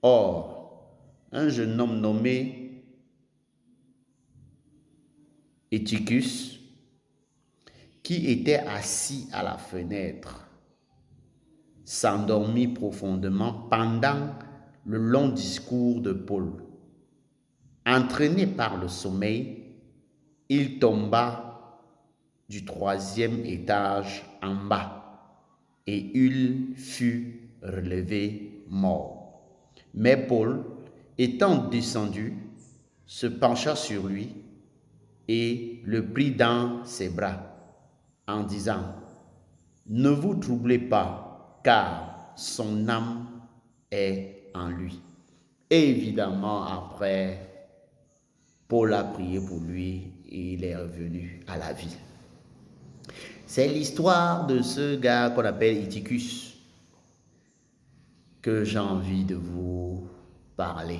Or, un jeune homme nommé Eutychus, qui était assis à la fenêtre, s'endormit profondément pendant le long discours de Paul. Entraîné par le sommeil, il tomba du troisième étage en bas et il fut relevé mort. Mais Paul, étant descendu, se pencha sur lui et le prit dans ses bras en disant: Ne vous troublez pas, car son âme est en lui. Et évidemment, après, Paul a prié pour lui et il est revenu à la vie. C'est l'histoire de ce gars qu'on appelle Eutychus que j'ai envie de vous parler.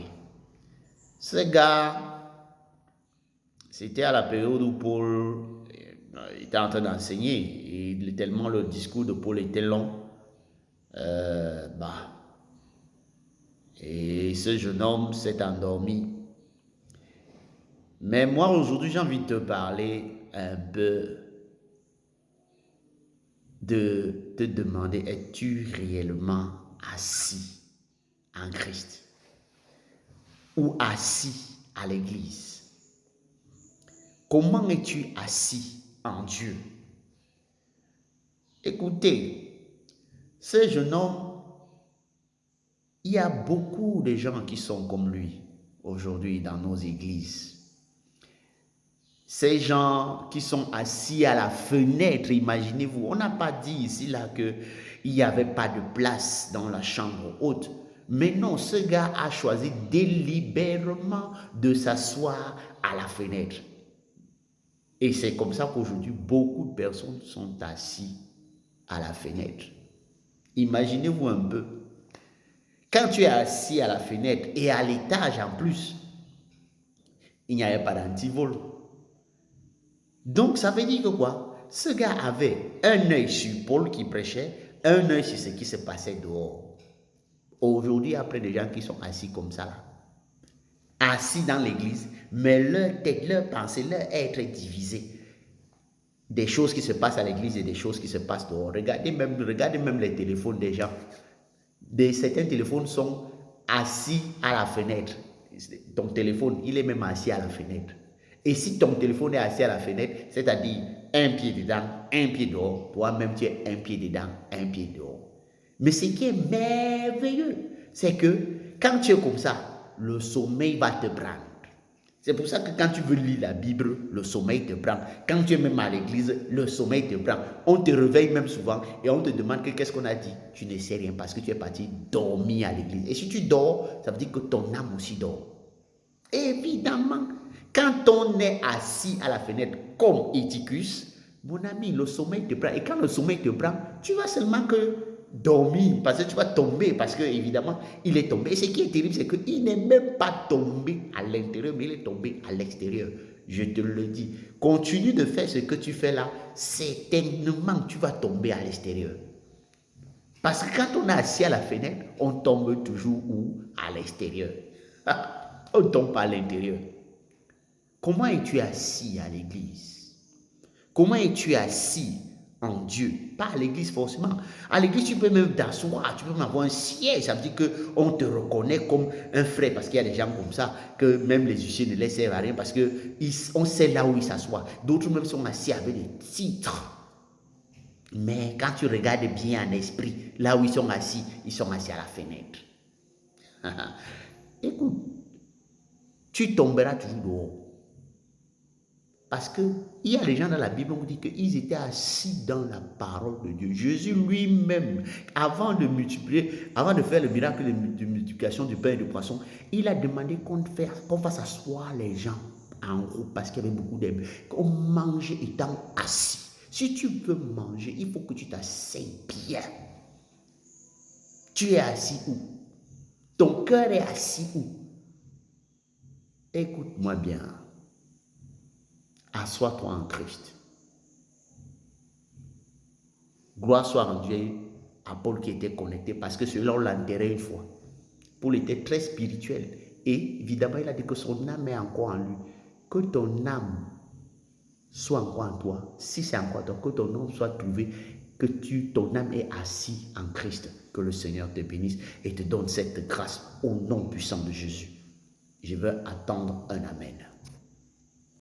Ce gars, c'était à la période où Paul était en train d'enseigner et tellement le discours de Paul était long. Bah, et ce jeune homme s'est endormi. Mais moi, aujourd'hui, j'ai envie de te parler un peu de te demander, es-tu réellement assis en Christ ou assis à l'église? Comment es-tu assis en Dieu? Écoutez, ce jeune homme, il y a beaucoup de gens qui sont comme lui aujourd'hui dans nos églises. Ces gens qui sont assis à la fenêtre, imaginez-vous, on n'a pas dit ici là qu'il n'y avait pas de place dans la chambre haute. Mais non, ce gars a choisi délibérément de s'asseoir à la fenêtre. Et c'est comme ça qu'aujourd'hui, beaucoup de personnes sont assises à la fenêtre. Imaginez-vous un peu. Quand tu es assis à la fenêtre et à l'étage en plus, il n'y avait pas d'antivol. Donc ça veut dire que quoi? Ce gars avait un œil sur Paul qui prêchait, un œil sur ce qui se passait dehors. Aujourd'hui, après des gens qui sont assis comme ça, là, assis dans l'église, mais leur tête, leur pensée, leur être est divisé. Des choses qui se passent à l'église et des choses qui se passent dehors. Regardez même les téléphones des gens. Certains téléphones sont assis à la fenêtre. Ton téléphone, il est même assis à la fenêtre. Et si ton téléphone est assis à la fenêtre, c'est-à-dire un pied dedans, un pied dehors, toi-même tu es un pied dedans, un pied dehors. Mais ce qui est merveilleux, c'est que quand tu es comme ça, le sommeil va te prendre. C'est pour ça que quand tu veux lire la Bible, le sommeil te prend. Quand tu es même à l'église, le sommeil te prend. On te réveille même souvent et on te demande qu'est-ce qu'on a dit. Tu ne sais rien parce que tu es parti dormir à l'église. Et si tu dors, ça veut dire que ton âme aussi dort. Évidemment, quand on est assis à la fenêtre comme Eutychus, mon ami, le sommeil te prend. Et quand le sommeil te prend, tu vas seulement que dormir parce que tu vas tomber parce que évidemment il est tombé. Et ce qui est terrible, c'est qu'il n'est même pas tombé à l'intérieur, mais il est tombé à l'extérieur. Je te le dis. Continue de faire ce que tu fais là, certainement tu vas tomber à l'extérieur. Parce que quand on est assis à la fenêtre, on tombe toujours où? À l'extérieur. On ne tombe pas à l'intérieur. Comment es-tu assis à l'église? Comment es-tu assis en Dieu? Pas à l'église forcément. À l'église, tu peux même t'asseoir, tu peux même avoir un siège. Ça veut dire qu'on te reconnaît comme un frère parce qu'il y a des gens comme ça que même les huissiers ne les servent à rien parce qu'on sait là où ils s'assoient. D'autres même sont assis avec des titres. Mais quand tu regardes bien en esprit, là où ils sont assis à la fenêtre. Écoute, tu tomberas toujours dehors. Parce qu'il y a des gens dans la Bible, on dit qu'ils étaient assis dans la parole de Dieu. Jésus lui-même, avant de faire le miracle de multiplication du pain et du poisson, il a demandé qu'on fasse asseoir les gens en groupe parce qu'il y avait beaucoup d'hommes. Qu'on mange étant assis. Si tu veux manger, il faut que tu t'asseyes bien. Tu es assis où? Ton cœur est assis où? Écoute-moi bien. Assois-toi en Christ. Gloire soit rendue à Paul qui était connecté parce que celui-là, on l'a enterré une fois. Paul était très spirituel. Et évidemment, il a dit que son âme est encore en lui. Que ton âme soit encore en toi. Si c'est encore en toi, que ton âme soit trouvé, que ton âme est assis en Christ. Que le Seigneur te bénisse et te donne cette grâce au nom puissant de Jésus. Je veux attendre un amen.